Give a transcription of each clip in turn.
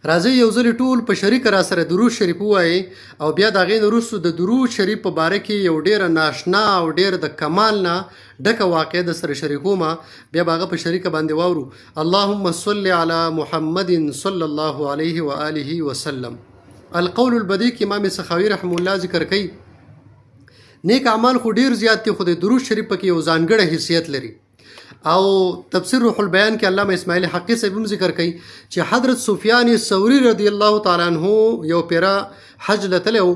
راځئ یو ځل ټول په شریک را سره درود شریف ووایي او بیا د هغې نه وروسته د درود شریف په باره کې یو ډېره ناشنا او ډېر د کمال نه ډکه واقعه د سره شریکوم، بیا به هغه په شریکه باندې واورو. اللهم صل علی محمد صلی الله علیه و آله وسلم. القول البدیع کې امام سخاوي رحمه الله ذکر کوي نیک اعمال خو ډېر زیات دي، خو د درود شریف پکې یو ځانګړی حیثیت لري. او تفسیر روح البیان کې علامه اسماعیل حقی صاحب هم ذکر کوي چې حضرت سفیان ثوری رضی الله تعالی عنہ یو پیرا حج لتلو،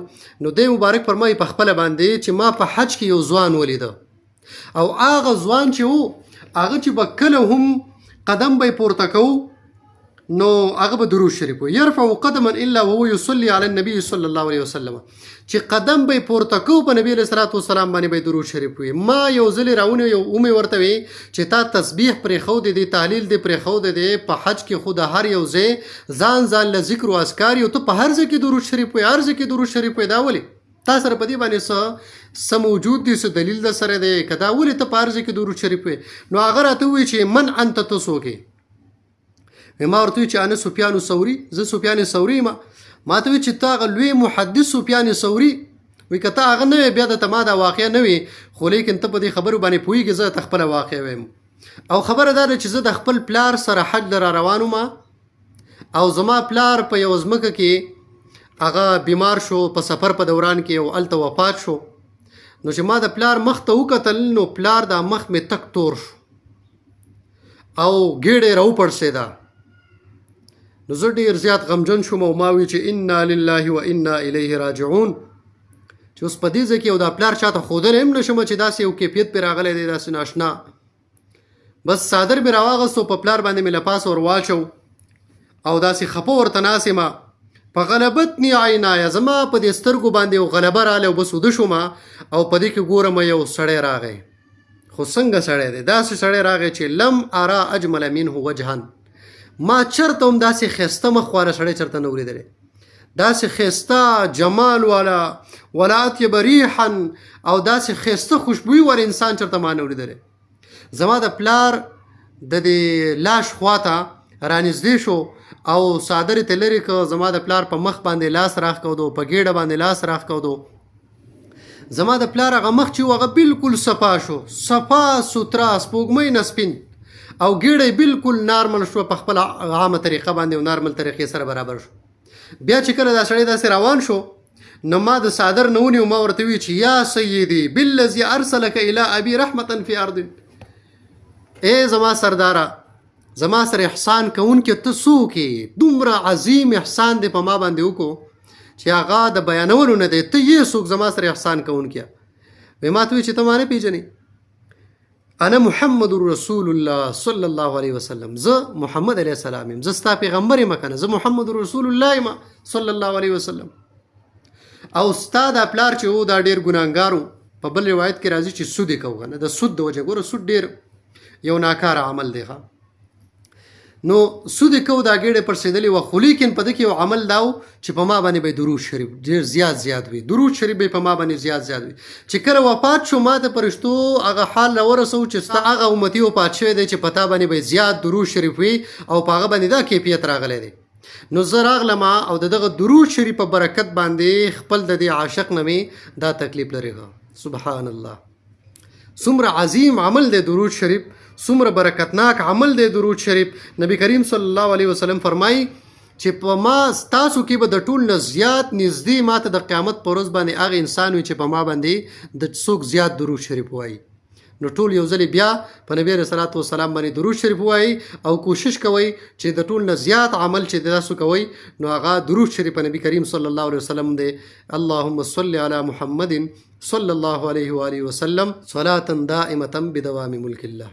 نو د مبارک فرمایي په خپل باندې چې ما په حج کې یو ځوان ولیده، او هغه ځوان چې وو هغه چې به کله هم قدم به پورته کوو نو هغه به درود شریف وایي، یرفع قدما الا وهو يصلي على النبي صلی الله علیه وسلم، چې قدم به پورته کوو په نبی علیه الصلوة والسلام باندې به درود شریف وایي. ما یو ځل راونی یو اومې ورته وی چې تا تسبیح پرېښودی دی، تهلیل دی پرېښودی دی، په حج کې خو د هر یو ځای ځان له ذکر و اذکار یو، ته په هر ځای کې درود شریف وایي، هر ځای کې درود شریف وایي، دا ولې تا سره په دې باندې څه موجود دي، څه دلیل در سره دی که دا ولې ته په هر ځای کې درود شریف وایي؟ نو هغه راته ووایي چې من انت، ته څوک یې؟ ما ورته وی چې انا سفیان ثوری، زه سفیان ثوری یم. ما ته وی چې ته هغه لوی محدث سفیان ثوری وی، که ته هغه نه وی بیا د ته ما دا واقعه نه وي، خو لیکن ته په دې خبرو باندې پوهېږې، زه ته خپله واقعه ویم. او خبره دا ده چې زه د خپل پلار سره حج له را روان وم، او زما پلار په یو ځمکه کې هغه بیمار شو په سفر په دوران کې، او هلته وفات شو. نو چې ما د پلار مخ ته وکتل نو پلار دا مخ مې تک تور شو او ګېډه یې راوپړسېده. نو زه ډېر زیات غمجن شوم او ما وی چې انا لله و انا الیه راجعون، چې اوس په دې ځای کې یو دا پلار چاته ښودلی هم نه شم چې داسې یو کیفیت پرې راغلی دی، داسې ناشنا. بس څادر مې راواغستو، په پلار باندې مې له پاسه ور واچو او داسې خفه ورته ناست یم. په غلبتني عینایه، زما په دې سترګو باندې یو غلبه راغلی او بس وده شوم، او په دې کې ګورم یو سړی راغی. خو څنګه سړی دی؟ داسې سړی راغی چې لم ارا اجمل منه وجها، ما چرته هم داسې ښایسته مخ والا سړی چرته نه اورېدلی، داسې ښایسته جمال والا ولا اطیب ریحا او داسې ښایسته خوشبویي والا انسان چرته ما نه اورېدلی. زما د پلار د دې لاش خواته رانږدې شو او څادر یې ته لرې که، زما د پلار په مخ باندې لاس راښکودو، په ګېډه باندې لاس راښکودو. زما د پلار هغه مخ چې و هغه بالکل صفا شو، صفا سوتره، سپوږمۍ نه سپین، او ګېډه بالکل نارمل شو، په خپل عامه طریقه باندې او نارمل طریقې سره برابر شو. بیا چې کله دا سړی داسې روان شو نو ما د څادر نه ونیو، ما ورته وی چې یا سیدي بالذي ارسلک الی ابي رحمة فی ارض، ای زما سرداره، زما سره احسان کوونکې ته څوک یې؟ دومره عظیم احسان دې په ما باندې وکړو چې هغه د بیانولو نه دی، ته یې څوک زما سره احسان کوونکې؟ وی ما ته وی چې ته ما نه پېژنې؟ انا محمد رسول الله صلی الله علیه وسلم، زه محمد علیه السلام یم، زه ستا پیغمبر یم کنه، زه محمد رسول الله یم صلی الله علیه وسلم. او ستا دا پلار چې و دا ډېر ګناهګار و. په بل روایت کې راځي چې سود یې کوو کنه، د سود د وجې، ګوره سود ډېر یو ناکاره عمل دی. نو سود یې کوو، دا ګېډې پړسېدلې وه، خو لیکن په ده کې یو عمل دا و چې په ما باندې به درود شریف ډېر زیات وي، درود شریف به په ما باندې زیات وي. چې کله وفات شو ما د فرشتو هغه حال راورسوو چې ستا هغه امتي وفات شوی دی چې په تا باندې به زیات درود شریف وي او په هغه باندې دا کیفیت راغلی دی. نو زه راغلم او د دغه درود شریف په برکت باندې خپل د دې عاشق نه مې دا تکلیف لرېږه. سبحان الله، څومره عظیم عمل دی درود شریف، څومره برکتناک عمل دی درود شریف. نبی کریم صلی الله علیه وسلم فرمایي چې په ما ستاسو کې به د ټول نه زیات نږدې ما ته د قیامت په ورځ باندې هغه انسان وي چې په ما باندې د څوک زیات درود شریف وایي. نو ټول یو ځلې بیا په نبی علیه الصلوة والسلام باندې درود شریف وایي او کوشش کوئ چې د ټول نه زیات عمل چې تاسو کوئ نو هغه درود شریف په نبی کریم صلی الله علیه وسلم دی. اللهم صل علی محمد صلی الله علیه و آله وسلم صلاة دائمة بدوام ملک الله.